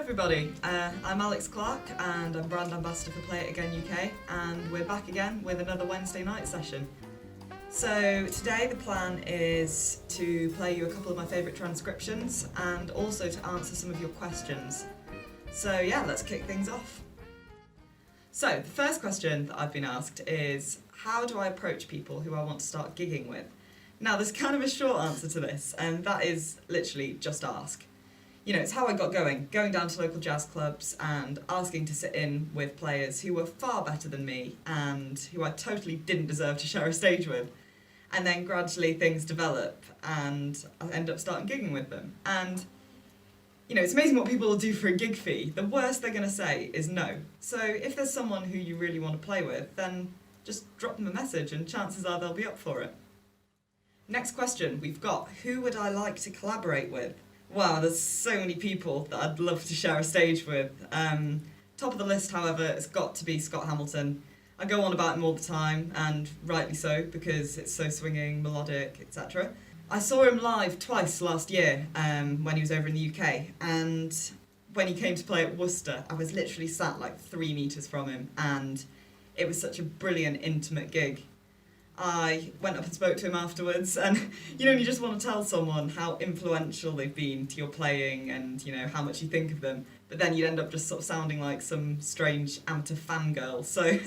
everybody, I'm Alex Clarke and I'm brand ambassador for Play It Again UK, and we're back again with another Wednesday night session. So today the plan is to play you a couple of my favourite transcriptions and also to answer some of your questions. So yeah, let's kick things off. So the first question that I've been asked is, how do I approach people who I want to start gigging with? Now there's kind of a short answer to this, and that is literally just ask. You know, it's how I got going down to local jazz clubs and asking to sit in with players who were far better than me and who I totally didn't deserve to share a stage with. And then gradually things develop and I end up starting gigging with them. And, you know, it's amazing what people will do for a gig fee. The worst they're going to say is no. So if there's someone who you really want to play with, then just drop them a message and chances are they'll be up for it. Next question we've got, who would I like to collaborate with? Wow, there's so many people that I'd love to share a stage with. Top of the list, however, it's got to be Scott Hamilton. I go on about him all the time, and rightly so, because it's so swinging, melodic, etc. I saw him live twice last year when he was over in the UK, and when he came to play at Worcester, I was literally sat like 3 metres from him, and it was such a brilliant, intimate gig. I went up and spoke to him afterwards, and you know, you just want to tell someone how influential they've been to your playing and, you know, how much you think of them, but then you'd end up just sort of sounding like some strange amateur fangirl. So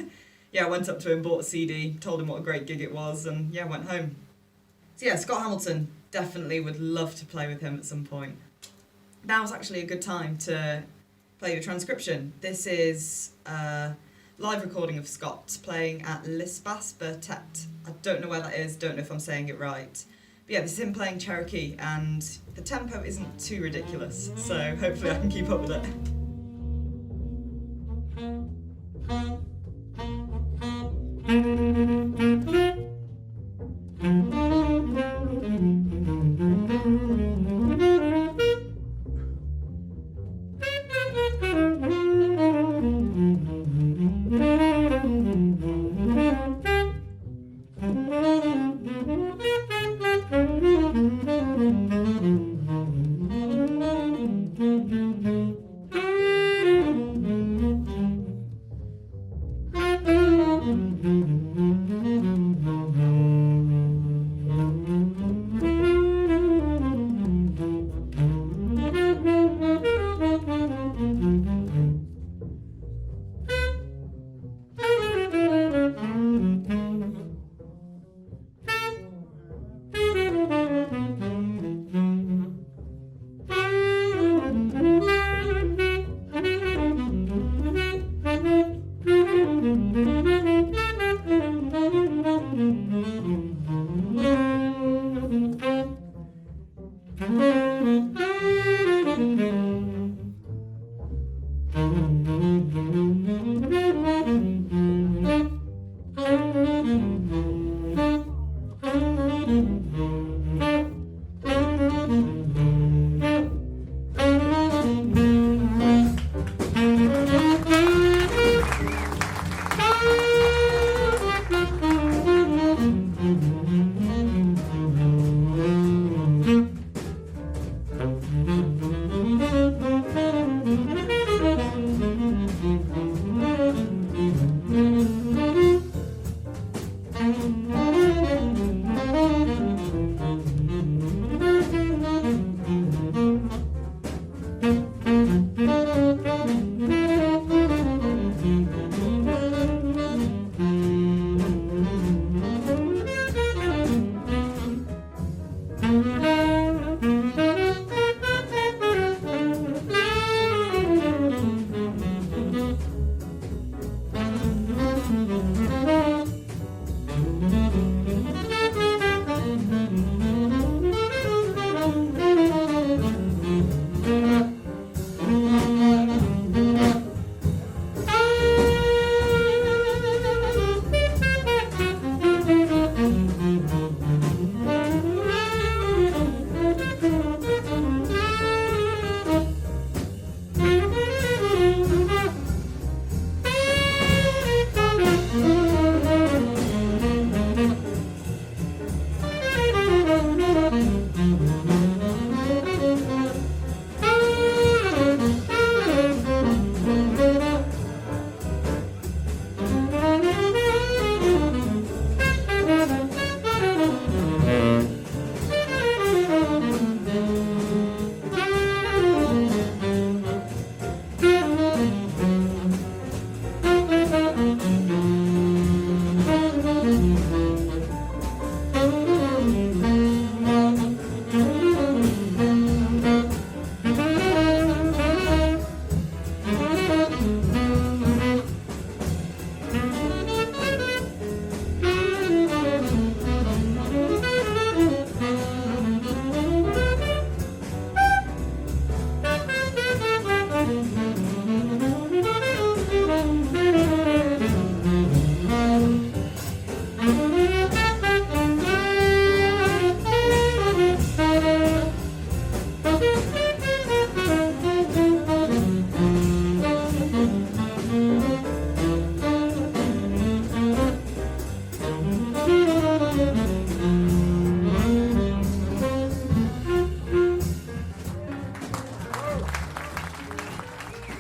yeah, I went up to him, bought a CD, told him what a great gig it was, and yeah, went home. So yeah, Scott Hamilton, definitely would love to play with him at some point. Now's actually a good time to play the transcription. This is live recording of Scott playing at L'Espace Bertet. I don't know where that is, don't know if I'm saying it right. But yeah, this is him playing Cherokee, and the tempo isn't too ridiculous, so hopefully I can keep up with it.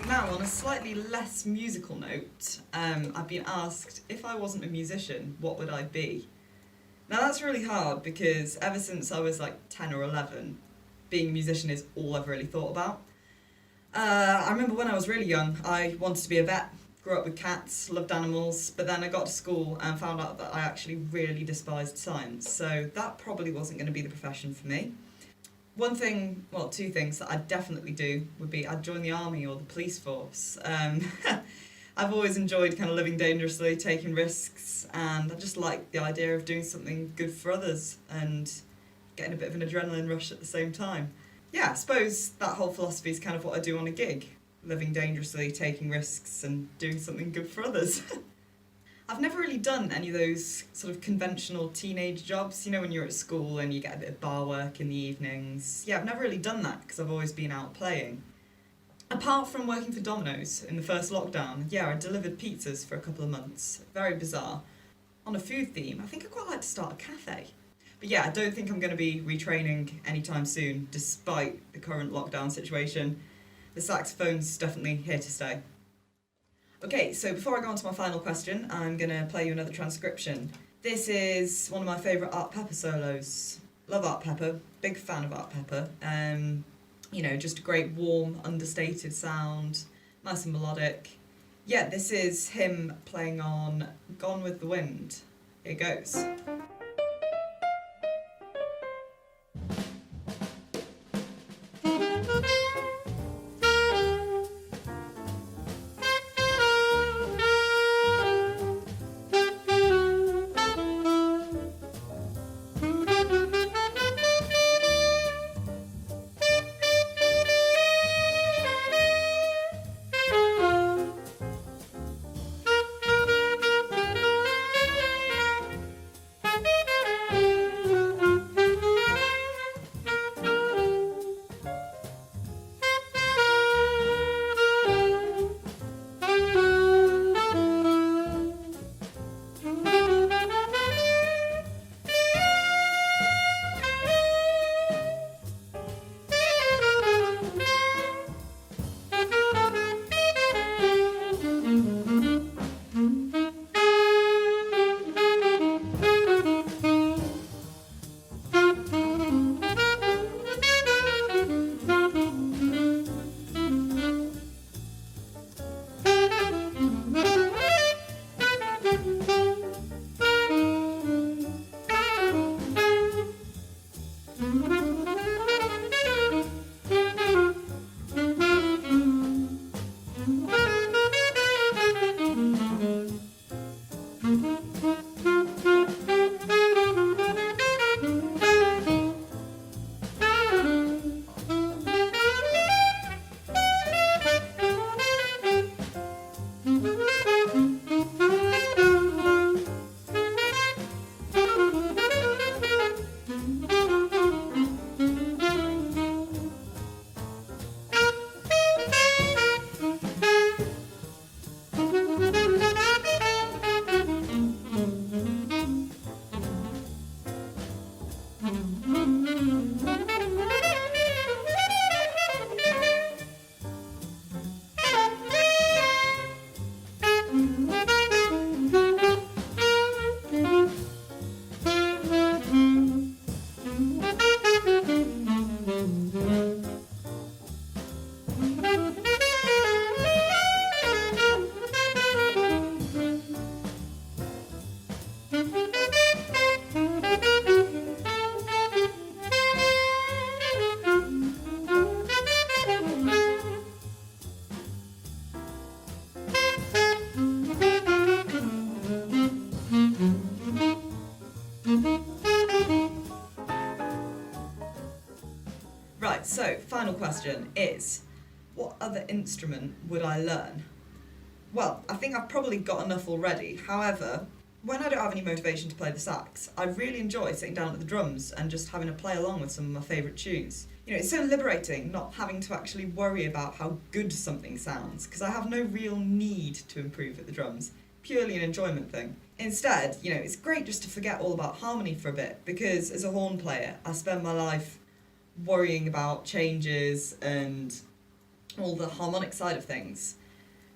Now, on a slightly less musical note, I've been asked if I wasn't a musician, what would I be? Now that's really hard because ever since I was like 10 or 11, being a musician is all I've really thought about. I remember when I was really young, I wanted to be a vet, grew up with cats, loved animals, but then I got to school and found out that I actually really despised science, so that probably wasn't going to be the profession for me. One thing, well, two things that I'd definitely do would be I'd join the army or the police force. I've always enjoyed kind of living dangerously, taking risks, and I just like the idea of doing something good for others and getting a bit of an adrenaline rush at the same time. Yeah, I suppose that whole philosophy is kind of what I do on a gig. Living dangerously, taking risks, and doing something good for others. I've never really done any of those sort of conventional teenage jobs, you know, when you're at school and you get a bit of bar work in the evenings. Yeah, I've never really done that because I've always been out playing. Apart from working for Domino's in the first lockdown, yeah, I delivered pizzas for a couple of months. Very bizarre. On a food theme, I think I'd quite like to start a cafe. But yeah, I don't think I'm going to be retraining anytime soon, despite the current lockdown situation. The saxophone's definitely here to stay. Okay, so before I go on to my final question, I'm going to play you another transcription. This is one of my favourite Art Pepper solos. Love Art Pepper, big fan of Art Pepper. You know, just a great warm, understated sound, nice and melodic. Yeah, this is him playing on Gone with the Wind. Here goes. Right, so final question is, what other instrument would I learn? Well, I think I've probably got enough already. However, when I don't have any motivation to play the sax, I really enjoy sitting down at the drums and just having to play along with some of my favourite tunes. You know, it's so liberating not having to actually worry about how good something sounds, because I have no real need to improve at the drums, purely an enjoyment thing. Instead, you know, it's great just to forget all about harmony for a bit, because as a horn player, I spend my life worrying about changes and all the harmonic side of things.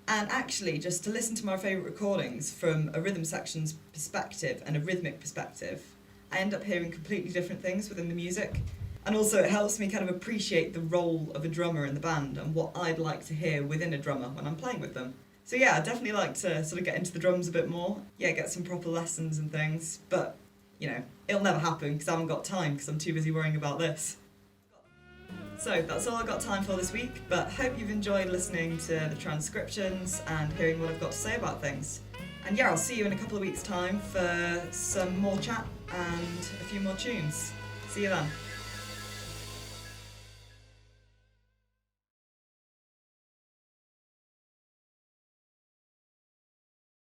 And actually, just to listen to my favourite recordings from a rhythm section's perspective and a rhythmic perspective, I end up hearing completely different things within the music. And also it helps me kind of appreciate the role of a drummer in the band and what I'd like to hear within a drummer when I'm playing with them. So yeah, I'd definitely like to sort of get into the drums a bit more. Yeah, get some proper lessons and things, but, you know, it'll never happen because I haven't got time because I'm too busy worrying about this. So that's all I've got time for this week, but hope you've enjoyed listening to the transcriptions and hearing what I've got to say about things. And yeah, I'll see you in a couple of weeks' time for some more chat and a few more tunes. See you then.